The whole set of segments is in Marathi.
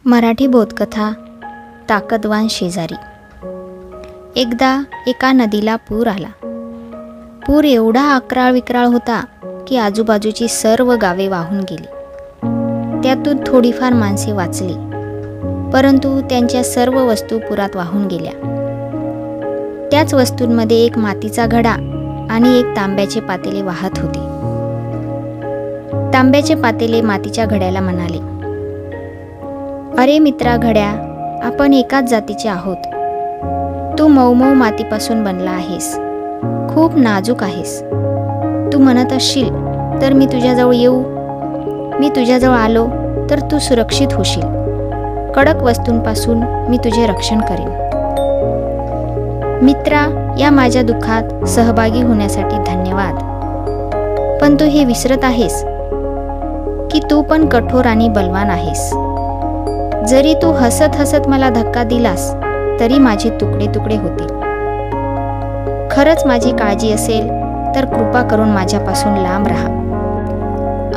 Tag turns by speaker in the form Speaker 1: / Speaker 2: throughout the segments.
Speaker 1: मराठी बोधकथा ताकदवान शेजारी। एकदा एका नदीला पूर आला। पूर एवढा अक्राळ विक्राळ होता की आजूबाजूची सर्व गावे वाहून गेली। त्यातून थोडीफार माणसे वाचली, परंतु त्यांच्या सर्व वस्तू पुरात वाहून गेल्या। त्याच वस्तूंमध्ये एक मातीचा घडा आणि एक तांब्याचे पातेले वाहत होते। तांब्याचे पातेले मातीच्या घड्याला म्हणाले, अरे मित्रा घड्या, आपण एकाच जातीचे आहोत। तू मऊ मातीपासून बनला आहेस, खूप नाजूक आहेस। तू म्हणत असशील तर मी तुझ्याजवळ येऊ, मी तुझ्याजवळ आलो तर तू सुरक्षित होशील। कडक वस्तूंपासून मी तुझे रक्षण करेन। मित्रा, या माझ्या दुःखात सहभागी होण्यासाठी धन्यवाद, पण तू हे विसरत आहेस की तू पण कठोर आणि बलवान आहेस। जरी तू हसत हसत मला धक्का दिलास तरी माझे तुकडे तुकडे होतील। खरंच माझी काळजी असेल तर कृपा करून माझ्यापासून लांब राहा।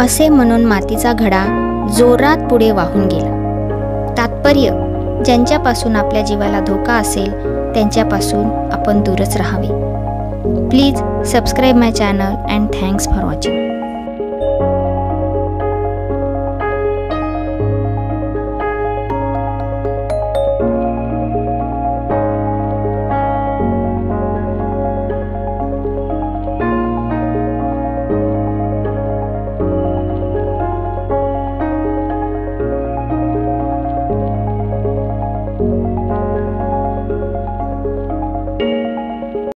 Speaker 1: असे म्हणून मातीचा घडा जोरात पुढे वाहून गेला। तात्पर्य, ज्यांच्यापासून आपल्या जीवाला धोका असेल त्यांच्यापासून आपण दूरच राहावे। Please subscribe my channel and thanks for watching.